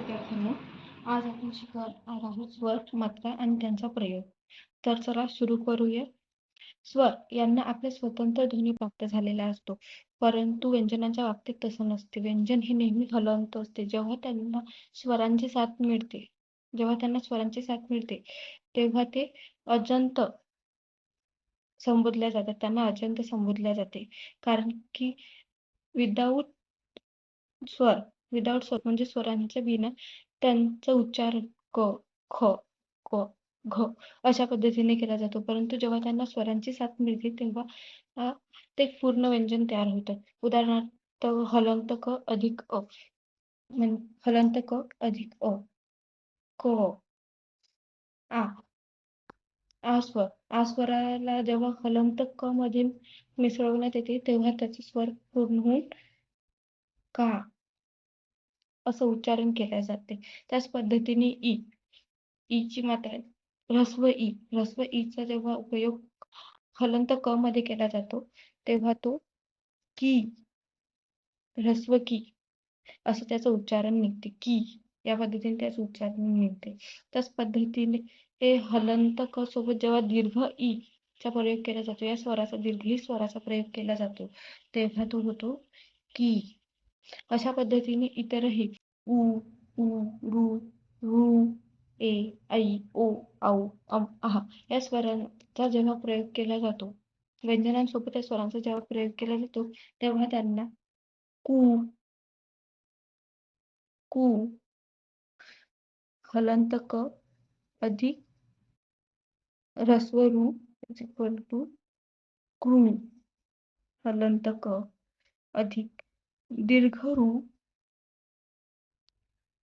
विद्यार्थ्यांनो, आज आपण शिकणार आहोत स्वर, मात्रा आणि त्यांचा प्रयोग. तर चला सुरू करूया. स्वर यांना आपले स्वतंत्र ध्वनी प्राप्त झालेला असतो, परंतु व्यंजनाच्या बाबतीत तसं नसते. व्यंजन हे नेहमी हलवंत असते. जेव्हा त्यांना स्वरांची साथ मिळते तेव्हा ते अजंत संबोधल्या जातात. त्यांना अजंत संबोधल्या जाते, कारण की विदाऊट स्वर म्हणजे स्वरांच्या बिना त्यांचा उच्चार क, ख, क, घ अशा पद्धतीने केला जातो. परंतु जेव्हा त्यांना स्वरांची साथ मिळते तेव्हा ते पूर्ण व्यंजन तयार होतं. उदाहरणार्थ हलंत क अधिक अ, हलंत क अधिक अ, क, आ. आ स्वराला जेव्हा हलंत क मध्ये मिसळवण्यात येते तेव्हा त्याचा स्वर पूर्ण होऊन का असं उच्चारण केले जाते. त्याच पद्धतीने ई ची मात्रा ह्रस्व ईचा जेव्हा उपयोग हलंत क मध्ये केला जातो तेव्हा तो की, ह्रस्व की असं त्याचं उच्चारण निघते. की या पद्धतीने त्याचं उच्चारण निघते. त्याच पद्धतीने हे हलंत क सोबत जेव्हा दीर्घ ई चा प्रयोग केला जातो, या स्वराचा दीर्घ स्वराचा प्रयोग केला जातो तेव्हा तो होतो की. अशा पद्धतीने इतरही उ, ऊ, रू, रू, ए, ऐ, ओ, औ, आहा या स्वरांचा जेव्हा प्रयोग केला जातो, व्यंजनांसोबत या स्वरांचा जेव्हा प्रयोग केला जातो तेव्हा त्यांना कू, कू, हलंत क अधिक ह्रस्व रू इज इक्वल टू क्रू, हलंत क अधिक दीर्घ रू,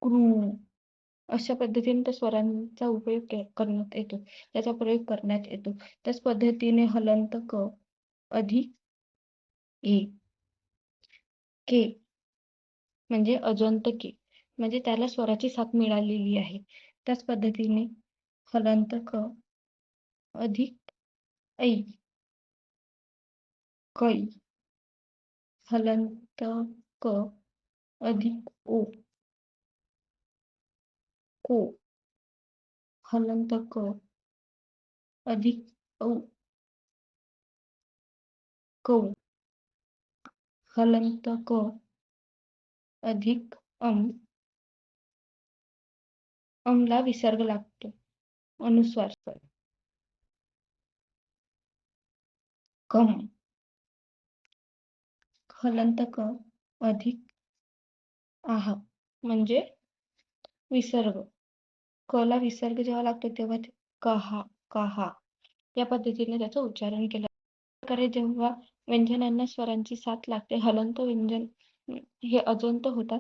क्रू अशा पद्धतीने त्या स्वरांचा उपयोग करण्यात येतो, त्याचा प्रयोग करण्यात येतो. त्याच पद्धतीने हलंत क अधिक ए, के म्हणजे अजंत के, म्हणजे त्याला स्वराची साथ मिळालेली आहे. त्याच पद्धतीने हलंत क अधिक ऐ, कै, हलंत क अधिक ओ, को, हलंत क अधिक औ, कौ, हलंत क अधिक ला विसर्ग लागतो, अनुस्वार स्वर. कम, हलंत क अधिक आहा म्हणजे विसर्ग. क ला विसर्ग जेव्हा लागतो तेव्हा ते कहा, कहा या पद्धतीने त्याचं उच्चारण केलं. प्रकारे जेव्हा व्यंजनांना स्वरांची साथ लागते, हलंत व्यंजन हे अजंत होतात,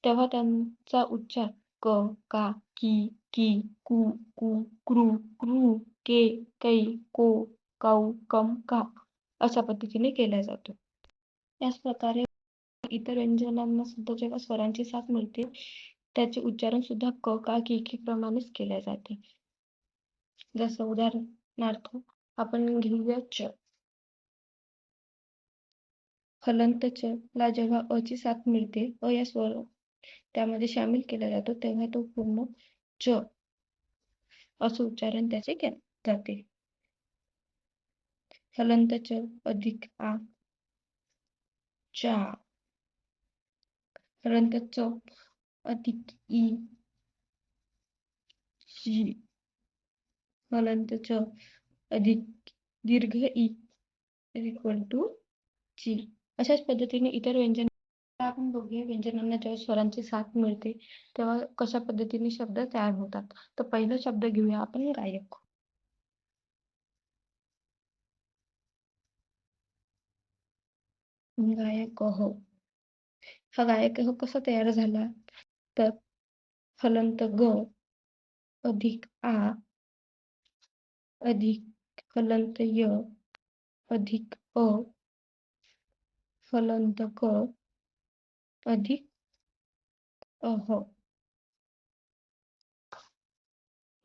तेव्हा त्यांचा उच्चार क, का, की, कू, क्रू, के, कै, को, कौ, कम, का अशा पद्धतीने केला जातो. याच प्रकारे इतर व्यंजनांना सुद्धा जेव्हा स्वरांची साथ मिळते त्याचे उच्चारण सुद्धा क, का, की प्रमाणेच केले जाते. जसं उदाहरणार्थ आपण घेऊया च. हलंत च ला जेव्हा अ ची साथ मिळते, अ या स्वर त्यामध्ये सामील केला जातो तेव्हा तो पूर्ण च असं उच्चारण त्याचे केले जाते. हलंत च अधिक आ, चा, हलंत च अधिक ई, ची, हलंत च अधिक दीर्घ ई इज इक्वल टू ची. अशाच पद्धतीने इतर व्यंजन आपण बघूया. व्यंजनांना जेव्हा स्वरांची साथ मिळते तेव्हा कशा पद्धतीने शब्द तयार होतात. तर पहिला शब्द घेऊया आपण गायक. गायक हो. हा गायक हो कसा तयार झाला, तर हलंत ग अधिक आ अधिक हलंत य अधिक अ हलंत क अधिक अह.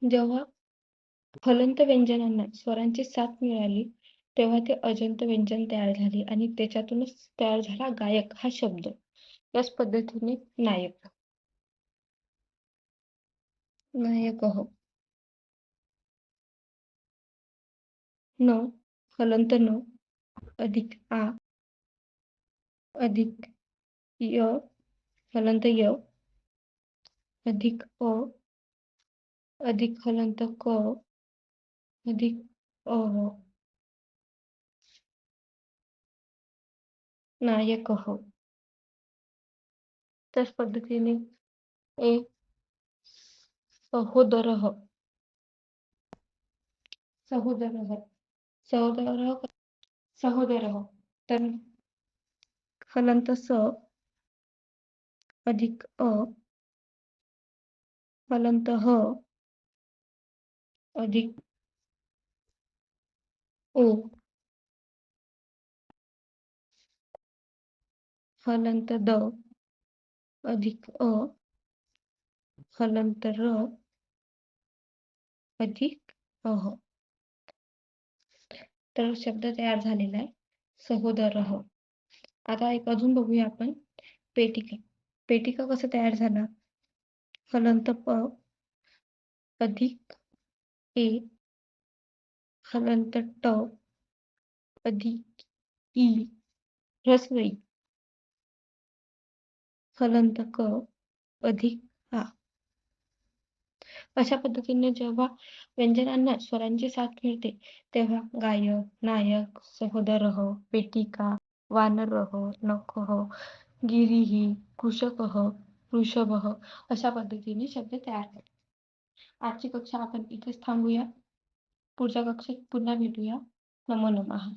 जेव्हा हलंत व्यंजनांना स्वरांची साथ मिळाली तेव्हा ते अजंत व्यंजन तयार झाले आणि त्याच्यातूनच तयार झाला गायक हा शब्द. याच पद्धतीने नायक. नायकः. न हलंत न अधिक आ अधिक य हलंत य अधिक अ अधिक हलंत क अधिक अह नायकः. त्याच पद्धतीने ए सहोदरः. सहोदरः सहोदरः सहोदरः तर हलंत स अधिक अ हलंत ह अधिक ओ हलंत द अधिक अ हलंत र अधिक अह. तर शब्द तयार झालेला आहे सहोदरः. आता एक अजून बघूया आपण पेटिका. पेटिका कसं तयार झाला? हलंत प अधिक ए हलंत ट अधिक ई ह्रस्व ई हलंत क अधिक आ. अशा पद्धतीने जेव्हा व्यंजनांना स्वरांची साथ मिळते तेव्हा गायक, नायक, सहोदरः, पेटिका, वानरः, नखः, गिरिः, कृषकः, वृषभः अशा पद्धतीने शब्द तयार होतात. आजची कक्षा आपण इथेच थांबूया. पुढच्या कक्षेत पुन्हा भेटूया. नमो नमः.